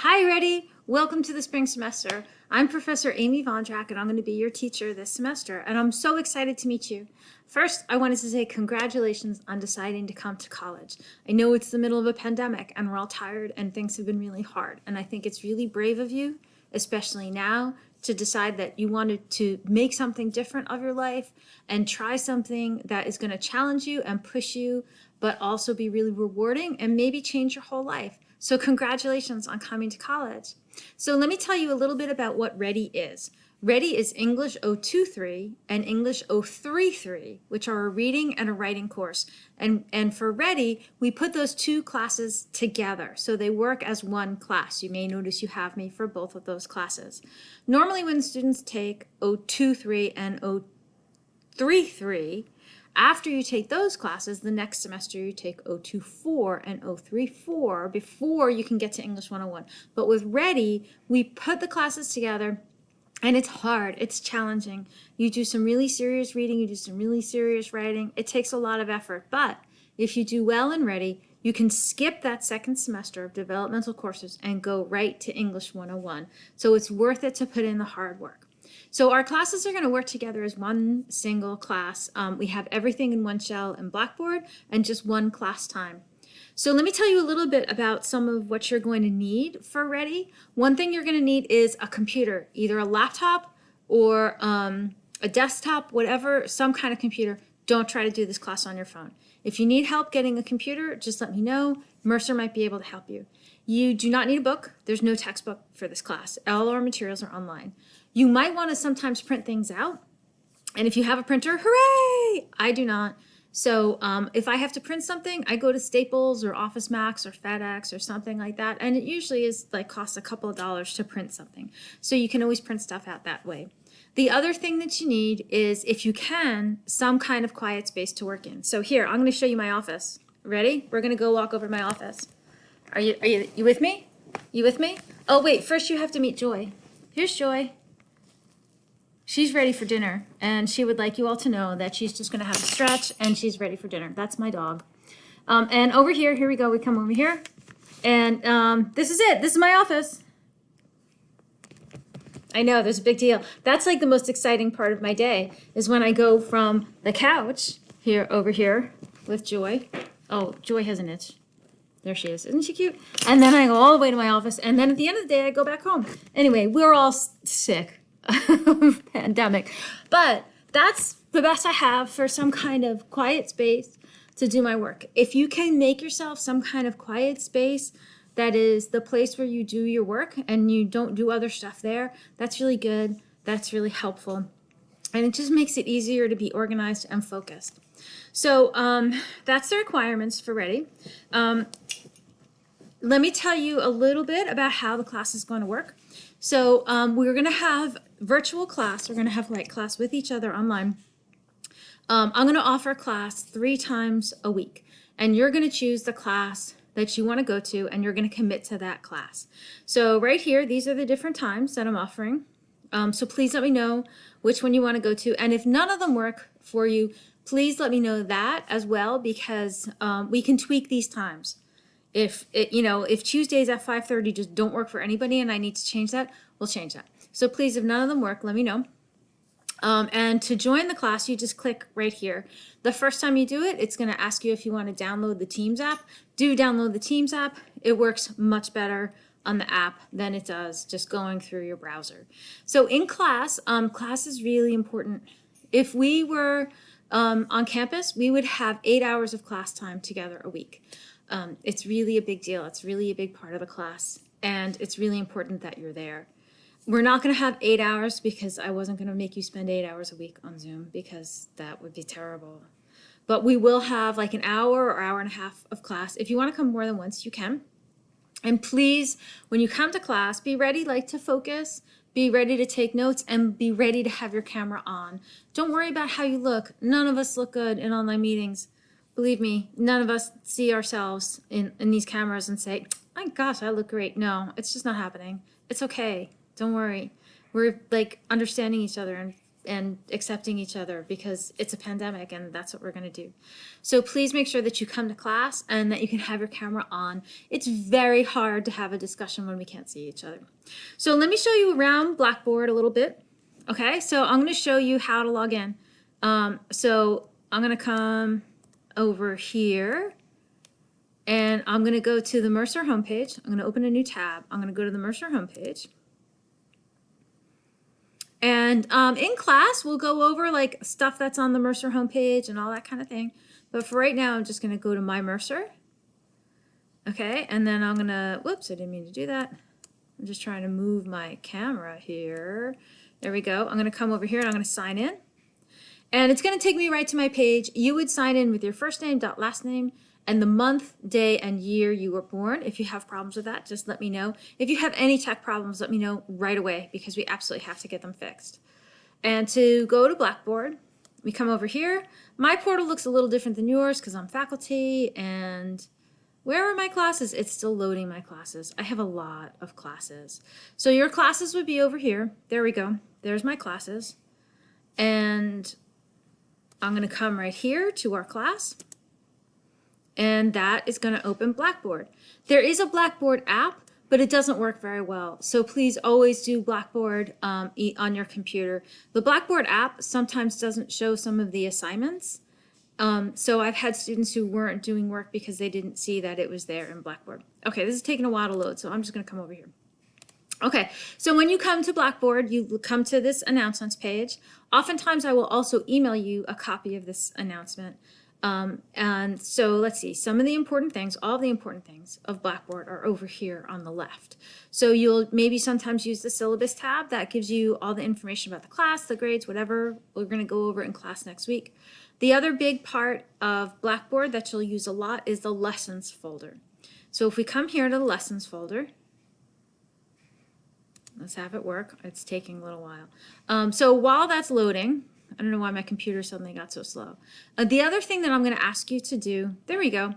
Hi, Ready! Welcome to the spring semester. I'm Professor Amy Vondrak, and I'm going to be your teacher this semester, and I'm so excited to meet you. First, I wanted to say congratulations on deciding to come to college. I know it's the middle of a pandemic, and we're all tired, and things have been really hard, and I think it's really brave of you, especially now, to decide that you wanted to make something different of your life and try something that is going to challenge you and push you, but also be really rewarding and maybe change your whole life. So congratulations on coming to college. So let me tell you a little bit about what Ready is. Ready is English 023 and English 033, which are a reading and a writing course. And for Ready, we put those two classes together, so they work as one class. You may notice you have me for both of those classes. Normally when students take 023 and 033, after you take those classes, the next semester you take 024 and 034 before you can get to English 101. But with Ready, we put the classes together, and it's hard, it's challenging. You do some really serious reading, you do some really serious writing. It takes a lot of effort, but if you do well in Ready, you can skip that second semester of developmental courses and go right to English 101. So it's worth it to put in the hard work. So our classes are going to work together as one single class. We have everything in one shell in Blackboard and just one class time. So let me tell you a little bit about some of what you're going to need for Ready. One thing you're going to need is a computer, either a laptop or a desktop, whatever, some kind of computer. Don't try to do this class on your phone. If you need help getting a computer, just let me know. Mercer might be able to help you. You do not need a book. There's no textbook for this class. All our materials are online. You might want to sometimes print things out. And if you have a printer, hooray! I do not. So if I have to print something, I go to Staples or Office Max or FedEx or something like that. And it usually is like costs a couple of dollars to print something. So you can always print stuff out that way. The other thing that you need is, if you can, some kind of quiet space to work in. So here, I'm going to show you my office. Ready? We're going to go walk over to my office. Are you with me? You with me? Oh, wait, first you have to meet Joy. Here's Joy. She's ready for dinner, and she would like you all to know that she's just going to have a stretch, and she's ready for dinner. That's my dog. And over here, here we go. We come over here, and this is it. This is my office. I know, there's a big deal. That's like the most exciting part of my day, is when I go from the couch here over here with Joy. Oh, Joy has an itch. There she is. Isn't she cute? And then I go all the way to my office, and then at the end of the day, I go back home. Anyway, we're all sick. Pandemic, but that's the best I have for some kind of quiet space to do my work. If you can make yourself some kind of quiet space that is the place where you do your work and you don't do other stuff there, that's really good. That's really helpful, and it just makes it easier to be organized and focused. So that's the requirements for Ready. Let me tell you a little bit about how the class is going to work. So we're going to have virtual class. We're going to have like class with each other online. I'm going to offer class 3 times a week, and you're going to choose the class that you want to go to, and you're going to commit to that class. So right here, these are the different times that I'm offering. So please let me know which one you want to go to, and if none of them work for you, please let me know that as well, because we can tweak these times. If Tuesdays at 5:30 just don't work for anybody and I need to change that, we'll change that. So please, if none of them work, let me know. And to join the class, you just click right here. The first time you do it, it's going to ask you if you want to download the Teams app. Do download the Teams app. It works much better on the app than it does just going through your browser. So in class, class is really important. If we were on campus, we would have 8 hours of class time together a week. It's really a big deal. It's really a big part of the class, and it's really important that you're there. We're not going to have 8 hours, because I wasn't going to make you spend 8 hours a week on Zoom, because that would be terrible. But we will have like an hour or hour and a half of class. If you want to come more than once, you can. And please, when you come to class, be ready to focus, be ready to take notes, and be ready to have your camera on. Don't worry about how you look. None of us look good in online meetings. Believe me, none of us see ourselves in these cameras and say, my gosh, I look great. No, it's just not happening. It's okay. Don't worry. We're like understanding each other and and accepting each other because it's a pandemic and that's what we're going to do. So please make sure that you come to class and that you can have your camera on. It's very hard to have a discussion when we can't see each other. So let me show you around Blackboard a little bit. Okay, so I'm going to show you how to log in. So I'm going to come over here and I'm going to go to the Mercer homepage. I'm going to open a new tab. I'm going to go to the Mercer homepage. And in class, we'll go over like stuff that's on the Mercer homepage and all that kind of thing. But for right now, I'm just going to go to My Mercer. Okay, and then I'm going to, whoops, I didn't mean to do that. I'm just trying to move my camera here. There we go. I'm going to come over here and I'm going to sign in. And it's going to take me right to my page. You would sign in with your first name, last name, and the month, day, and year you were born. If you have problems with that, just let me know. If you have any tech problems, let me know right away because we absolutely have to get them fixed. And to go to Blackboard, we come over here. My portal looks a little different than yours because I'm faculty. And where are my classes? It's still loading my classes. I have a lot of classes. So your classes would be over here. There we go. There's my classes. And I'm going to come right here to our class. And that is going to open Blackboard. There is a Blackboard app, but it doesn't work very well. So please always do Blackboard on your computer. The Blackboard app sometimes doesn't show some of the assignments. So I've had students who weren't doing work because they didn't see that it was there in Blackboard. Okay, this is taking a while to load, so I'm just going to come over here. Okay, so when you come to Blackboard, you come to this announcements page. Oftentimes I will also email you a copy of this announcement. And so let's see, some of the important things, all of the important things of Blackboard are over here on the left. So you'll maybe sometimes use the syllabus tab that gives you all the information about the class, the grades, whatever. We're going to go over in class next week. The other big part of Blackboard that you'll use a lot is the lessons folder. So if we come here to the lessons folder, let's have it work. It's taking a little while. So while that's loading, I don't know why my computer suddenly got so slow. The other thing that I'm going to ask you to do, there we go,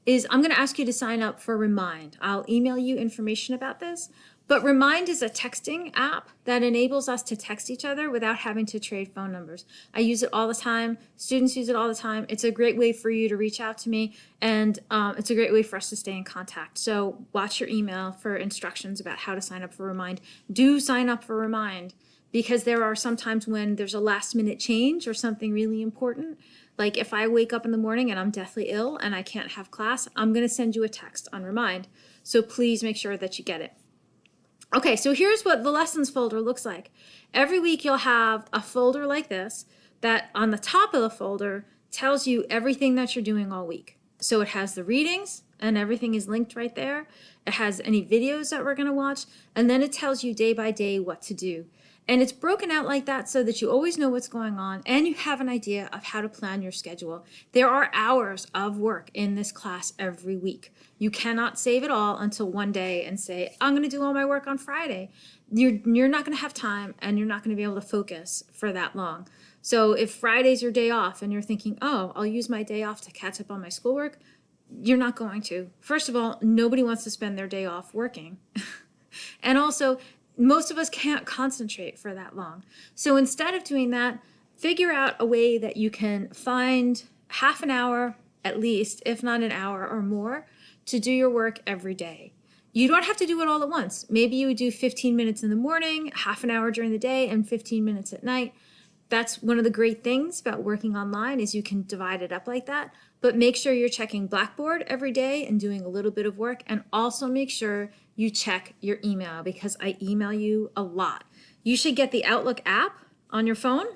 is I'm going to ask you to sign up for Remind. I'll email you information about this, but Remind is a texting app that enables us to text each other without having to trade phone numbers. I use it all the time. Students use it all the time. It's a great way for you to reach out to me, and it's a great way for us to stay in contact. So watch your email for instructions about how to sign up for Remind. Do sign up for Remind, because there are some times when there's a last minute change or something really important. Like if I wake up in the morning and I'm deathly ill and I can't have class, I'm going to send you a text on Remind. So please make sure that you get it. Okay, so here's what the lessons folder looks like. Every week you'll have a folder like this that on the top of the folder tells you everything that you're doing all week. So it has the readings and everything is linked right there. It has any videos that we're going to watch, and then it tells you day by day what to do. And it's broken out like that so that you always know what's going on and you have an idea of how to plan your schedule. There are hours of work in this class every week. You cannot save it all until one day and say, I'm going to do all my work on Friday. You're not going to have time and you're not going to be able to focus for that long. So if Friday's your day off and you're thinking, oh, I'll use my day off to catch up on my schoolwork, you're not going to. First of all, nobody wants to spend their day off working. And also, most of us can't concentrate for that long. So instead of doing that, figure out a way that you can find half an hour at least, if not an hour or more, to do your work every day. You don't have to do it all at once. Maybe you would do 15 minutes in the morning, half an hour during the day, and 15 minutes at night. That's one of the great things about working online is you can divide it up like that. But make sure you're checking Blackboard every day and doing a little bit of work, and also make sure you check your email because I email you a lot. You should get the Outlook app on your phone.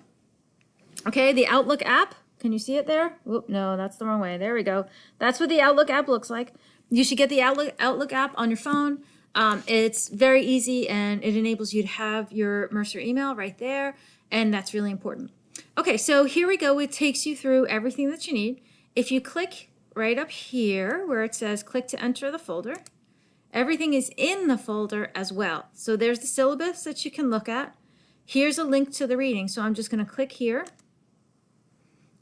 Okay, the Outlook app. Can you see it there? Whoop, no, that's the wrong way. There we go. That's what the Outlook app looks like. You should get the Outlook app on your phone. It's very easy and it enables you to have your Mercer email right there, and that's really important. Okay, so here we go. It takes you through everything that you need. If you click right up here where it says click to enter the folder, everything is in the folder as well. So there's the syllabus that you can look at. Here's a link to the reading. So I'm just going to click here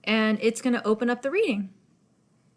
and it's going to open up the reading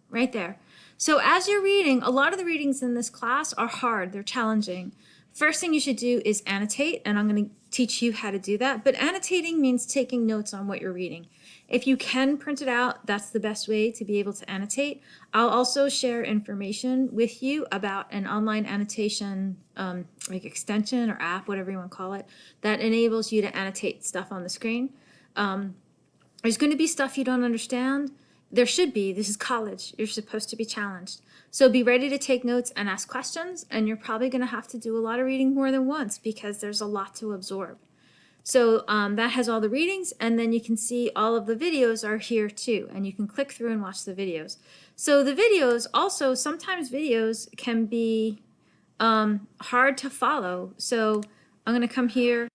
right there. So as you're reading, a lot of the readings in this class are hard, they're challenging, First thing you should do is annotate, and I'm going to teach you how to do that. But annotating means taking notes on what you're reading. If you can print it out, that's the best way to be able to annotate. I'll also share information with you about an online annotation like extension or app, whatever you want to call it, that enables you to annotate stuff on the screen. There's going to be stuff you don't understand. There should be. This is college. You're supposed to be challenged. So be ready to take notes and ask questions, and you're probably going to have to do a lot of reading more than once because there's a lot to absorb. So that has all the readings, and then you can see all of the videos are here too, and you can click through and watch the videos. So the videos also, sometimes videos can be hard to follow. So I'm going to come here.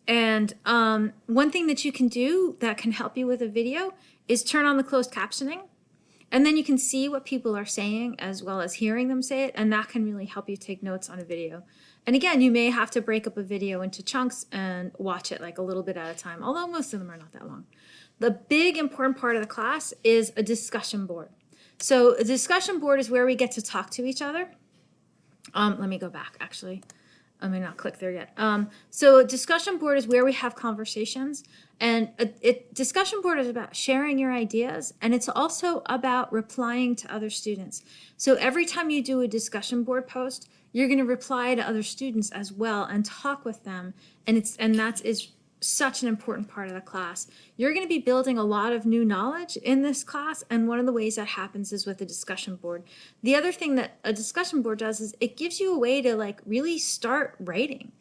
And one thing that you can do that can help you with a video is turn on the closed captioning. And then you can see what people are saying as well as hearing them say it. And that can really help you take notes on a video. And again, you may have to break up a video into chunks and watch it like a little bit at a time, although most of them are not that long. The big important part of the class is a discussion board. So a discussion board is where we get to talk to each other. Let me go back, actually. I may not click there yet. So a discussion board is where we have conversations, and a discussion board is about sharing your ideas, and it's also about replying to other students. So every time you do a discussion board post, you're going to reply to other students as well and talk with them, and that is such an important part of the class. You're going to be building a lot of new knowledge in this class, and one of the ways that happens is with a discussion board. The other thing that a discussion board does is it gives you a way to like really start writing.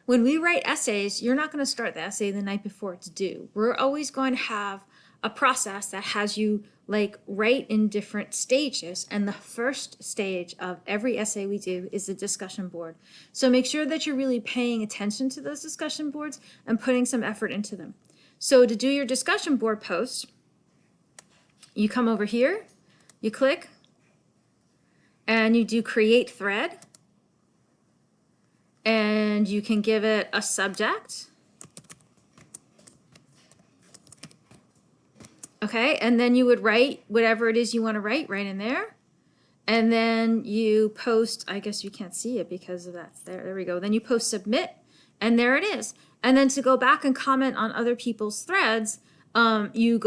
When we write essays, you're not going to start the essay the night before it's due. We're always going to have a process that has you like write in different stages, and the first stage of every essay we do is the discussion board. So make sure that you're really paying attention to those discussion boards and putting some effort into them. So to do your discussion board post, you come over here, you click, and you do create thread, and you can give it a subject. Okay, and then you would write whatever it is you want to write right in there. And then you post, I guess you can't see it because of that. There we go. Then you post submit, and there it is. And then to go back and comment on other people's threads, you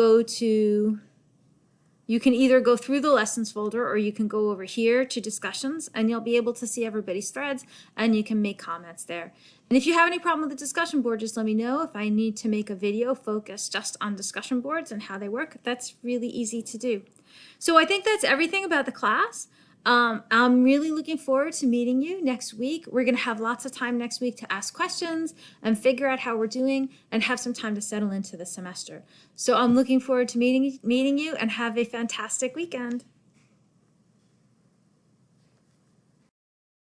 can either go through the lessons folder or you can go over here to discussions, and you'll be able to see everybody's threads and you can make comments there. And if you have any problem with the discussion board, just let me know. If I need to make a video focused just on discussion boards and how they work, that's really easy to do. So I think that's everything about the class. I'm really looking forward to meeting you next week. We're going to have lots of time next week to ask questions and figure out how we're doing and have some time to settle into the semester. So I'm looking forward to meeting you, and have a fantastic weekend.